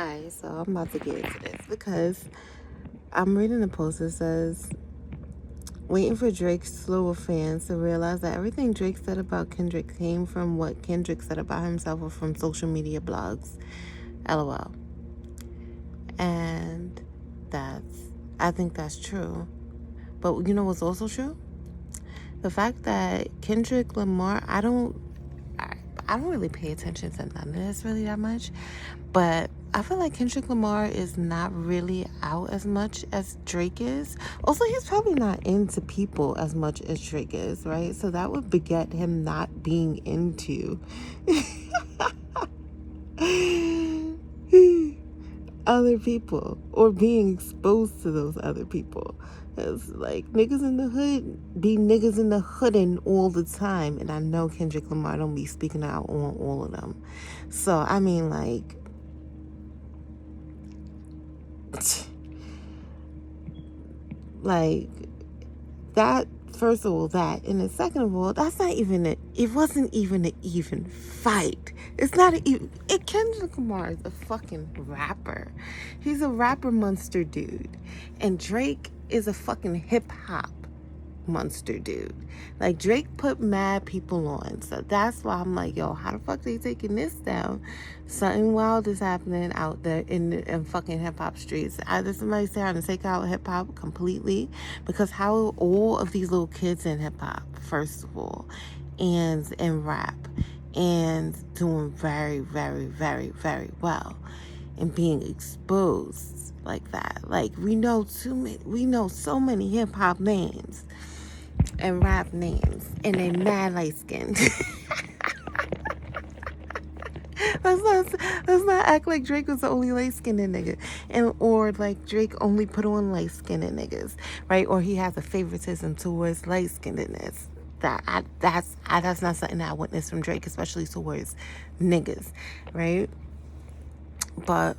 Alright, so I'm about to get into this because I'm reading a post that says, waiting for Drake's slew of fans to realize that everything Drake said about Kendrick came from what Kendrick said about himself or from social media blogs. LOL. And I think that's true. But you know what's also true? The fact that Kendrick Lamar, I don't really pay attention to none of this really that much, but I feel like Kendrick Lamar is not really out as much as Drake is. Also, he's probably not into people as much as Drake is, right? So that would beget him not being into other people or being exposed to those other people. It's like niggas in the hood be niggas in the hoodin' all the time, and I know Kendrick Lamar don't be speaking out on all of them. So I mean, like, like that. First of all, that, and then second of all, that's not even it wasn't even an even fight. It's not Kendrick Lamar is a fucking rapper. He's a rapper monster dude, and Drake is a fucking hip hop monster dude. Like, Drake put mad people on, so that's why I'm like, yo, how the fuck they taking this down? Something wild is happening out there in fucking hip hop streets. Either somebody's trying to take out hip hop completely, because how all of these little kids in hip hop, first of all, and in rap, and doing very, very, very, very well, and being exposed like that. Like, we know so many hip hop names and rap names, and they mad light skinned. Let's not act like Drake was the only light skinned nigga, or like Drake only put on light skinned niggas, right? Or he has a favoritism towards light skinnedness. That's not something that I witnessed from Drake, especially towards niggas, right? But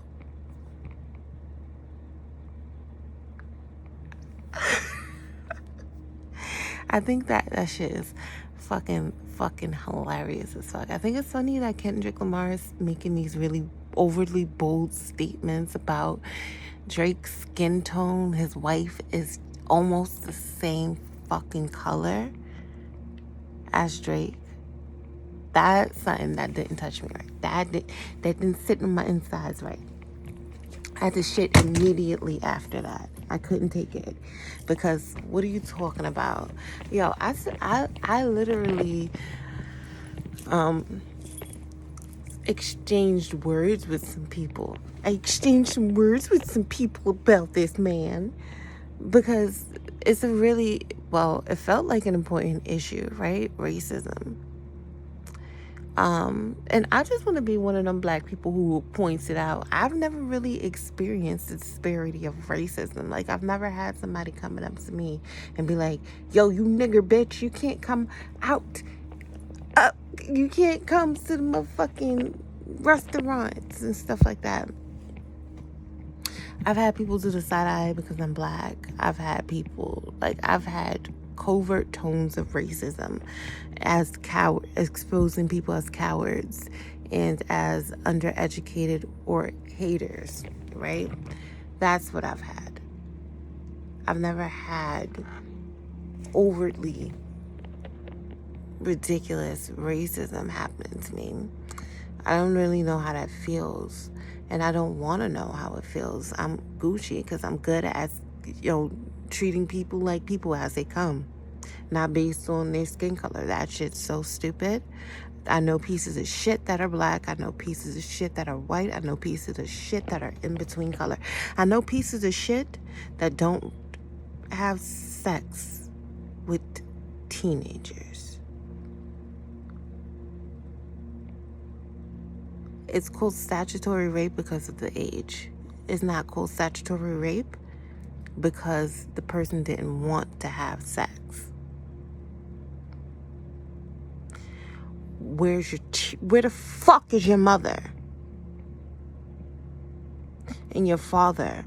I think that shit is fucking hilarious as fuck. I think it's funny that Kendrick Lamar is making these really overly bold statements about Drake's skin tone. His wife is almost the same fucking color as Drake. That's something that didn't touch me right. That didn't sit in my insides right. I had to shit immediately after that. I couldn't take it, because what are you talking about? Yo, I literally exchanged words with some people. I exchanged some words with some people about this man, because it's it felt like an important issue, right? Racism. And I just want to be one of them black people who points it out. I've never really experienced the disparity of racism. Like, I've never had somebody coming up to me and be like, yo, you nigger bitch, you can't come out. You can't come to the motherfucking restaurants and stuff like that. I've had people do the side eye because I'm black. I've had covert tones of racism as exposing people as cowards and as undereducated or haters, right? That's what I've had. I've never had overtly ridiculous racism happening to me. I don't really know how that feels, and I don't want to know how it feels. I'm Gucci because I'm good at, treating people like people as they come, not based on their skin color. That shit's so stupid. I know pieces of shit that are black. I know pieces of shit that are white. I know pieces of shit that are in between color. I know pieces of shit that don't have sex with teenagers. It's called statutory rape because of the age. It's not called statutory rape because the person didn't want to have sex. Where the fuck is your mother and your father?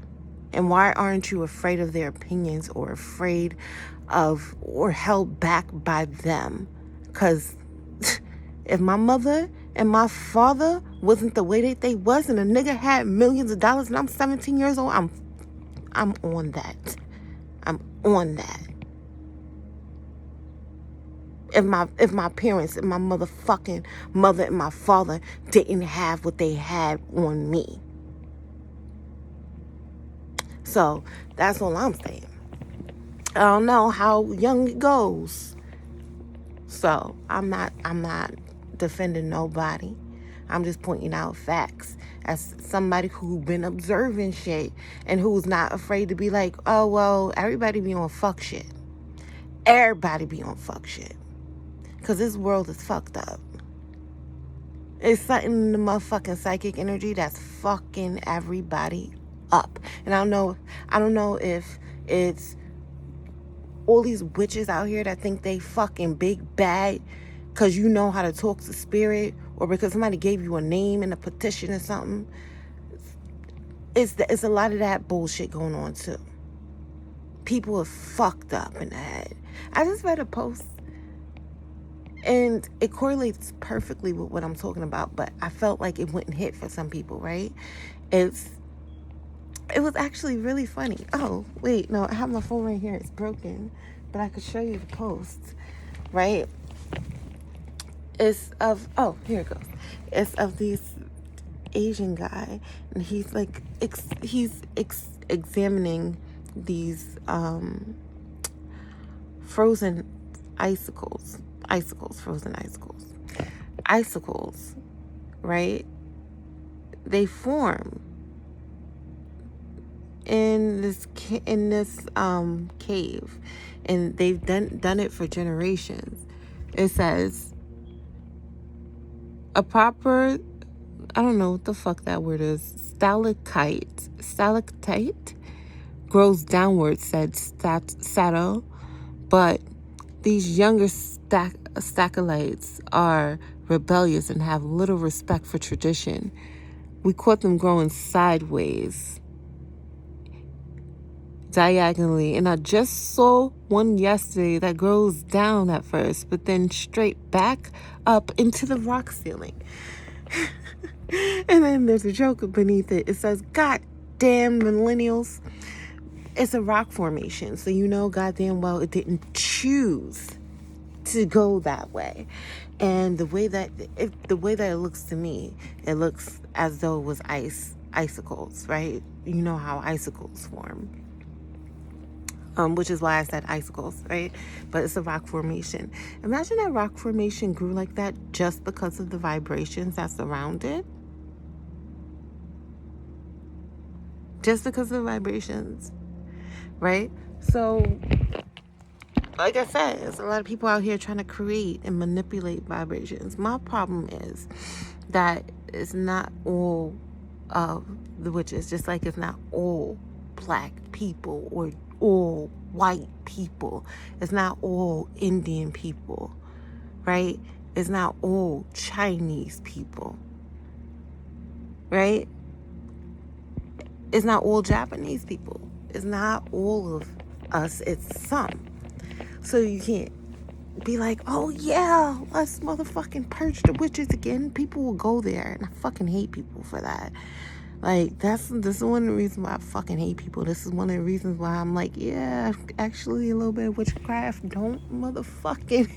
And why aren't you afraid of their opinions or afraid of or held back by them? Because if my mother and my father wasn't the way that they was, and a nigga had millions of dollars, and I'm 17 years old, I'm on that. I'm on that. If my parents, if my motherfucking mother and my father didn't have what they had on me. So that's all I'm saying. I don't know how young it goes. So I'm not defending nobody. I'm just pointing out facts as somebody who's been observing shit and who's not afraid to be like, oh, well, everybody be on fuck shit. Everybody be on fuck shit. Because this world is fucked up. It's something in the motherfucking psychic energy that's fucking everybody up. And I don't know if it's all these witches out here that think they fucking big bad because you know how to talk to spirit, or because somebody gave you a name in a petition or something. It's a lot of that bullshit going on too. People are fucked up in the head. I just read a post, and it correlates perfectly with what I'm talking about, but I felt like it wouldn't hit for some people, right? It was actually really funny. Oh, wait, no, I have my phone right here. It's broken, but I could show you the post, right? It's of, oh, here it goes. It's of this Asian guy, and he's like, examining these frozen frozen icicles, right? They form in this cave, and they've done it for generations. It says a proper, I don't know what the fuck that word is, stalactite grows downward, said Sato, but these younger stachylites are rebellious and have little respect for tradition. We caught them growing sideways, diagonally, and I just saw one yesterday that grows down at first, but then straight back up into the rock ceiling. And then there's a joke beneath it. It says, God damn millennials. It's a rock formation, so you know goddamn well it didn't choose to go that way. And the way that it looks to me, it looks as though it was icicles, right? You know how icicles form. Which is why I said icicles, right? But it's a rock formation. Imagine that rock formation grew like that just because of the vibrations that surround it. Just because of the vibrations, right? So, like I said, there's a lot of people out here trying to create and manipulate vibrations. My problem is that it's not all of the witches, just like it's not all black people or all white people. It's not all Indian people, right? It's not all Chinese people, right? It's not all Japanese people. It's not all of us. It's some. So you can't be like, oh yeah, let's motherfucking purge the witches again. People will go there, and I fucking hate people for that. Like, this is one of the reasons why I fucking hate people. This is one of the reasons why I'm like, yeah, actually a little bit of witchcraft. Don't motherfucking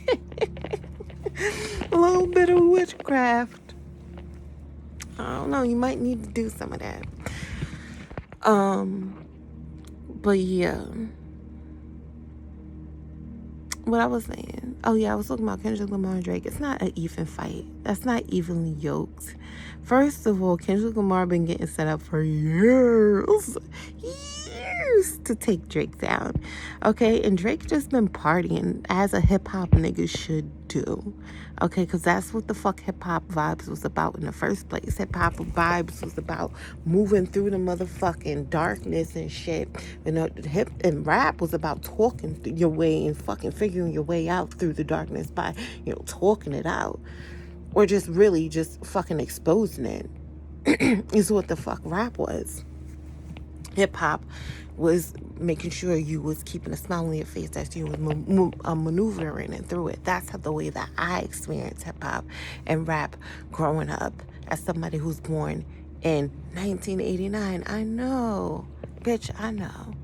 a little bit of witchcraft. I don't know, you might need to do some of that. But yeah. What I was saying. Oh yeah, I was talking about Kendrick Lamar and Drake. It's not an even fight. That's not evenly yoked. First of all, Kendrick Lamar been getting set up for years to take Drake down. Okay, and Drake just been partying as a hip-hop nigga should do. Okay, because that's what the fuck hip-hop vibes was about in the first place. Hip-hop vibes was about moving through the motherfucking darkness and shit. Hip and rap was about talking your way and fucking figuring your way out through the darkness by, talking it out. Or just really just fucking exposing it. Is what the fuck rap was. Hip hop was making sure you was keeping a smile on your face as you was maneuvering and through it. That's the way that I experienced hip hop and rap growing up as somebody who's born in 1989. I know, bitch, I know.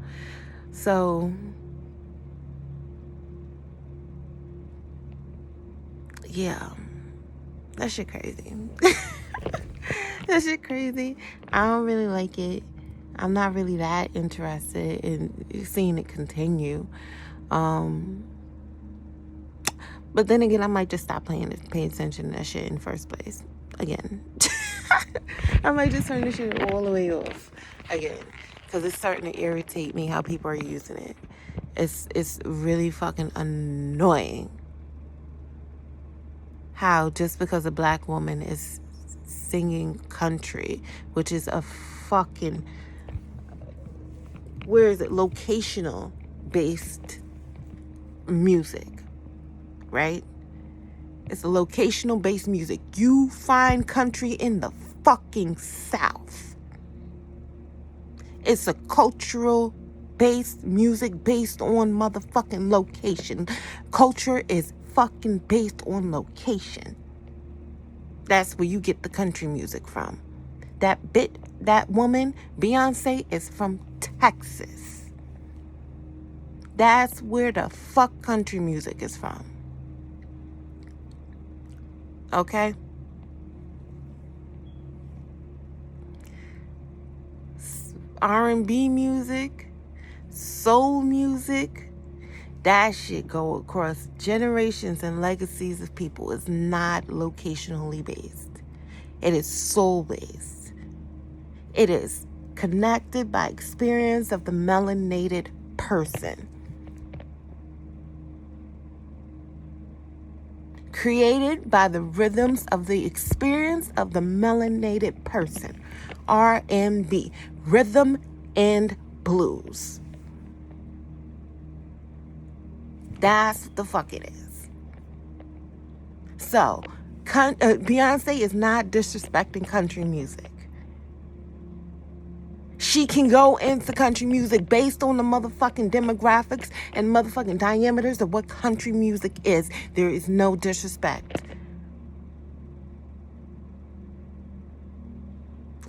So, yeah, that shit crazy. That shit crazy. I don't really like it. I'm not really that interested in seeing it continue. But then again, I might just stop paying attention to that shit in the first place. Again. I might just turn this shit all the way off. Again. Because it's starting to irritate me how people are using it. It's really fucking annoying. How just because a black woman is singing country, which is a fucking, where is it, locational based music, right? It's a locational based music. You find country in the fucking South. It's a cultural based music based on motherfucking location. Culture is fucking based on location. That's where you get the country music from. That woman, Beyoncé, is from Texas. That's where the fuck country music is from. Okay? R&B music, soul music, that shit go across generations and legacies of people. It's not locationally based. It is soul based. It is connected by experience of the melanated person. Created by the rhythms of the experience of the melanated person. R&B, rhythm and blues. That's what the fuck it is. So, Beyonce is not disrespecting country music. She can go into country music based on the motherfucking demographics and motherfucking diameters of what country music is. There is no disrespect.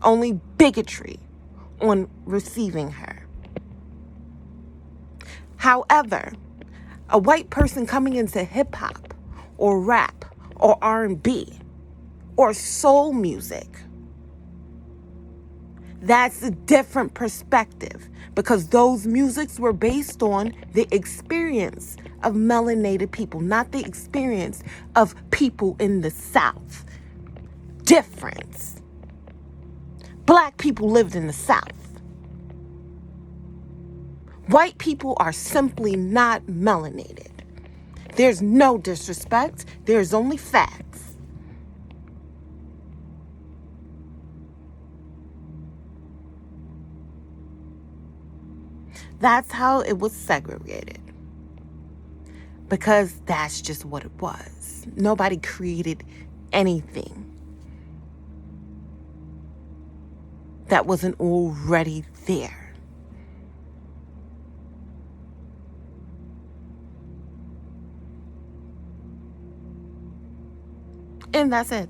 Only bigotry on receiving her. However, a white person coming into hip hop or rap or R&B or soul music, that's a different perspective, because those musics were based on the experience of melanated people, not the experience of people in the South. Difference. Black people lived in the South. White people are simply not melanated. There's no disrespect. There's only facts. That's how it was segregated. Because that's just what it was. Nobody created anything that wasn't already there. And that's it.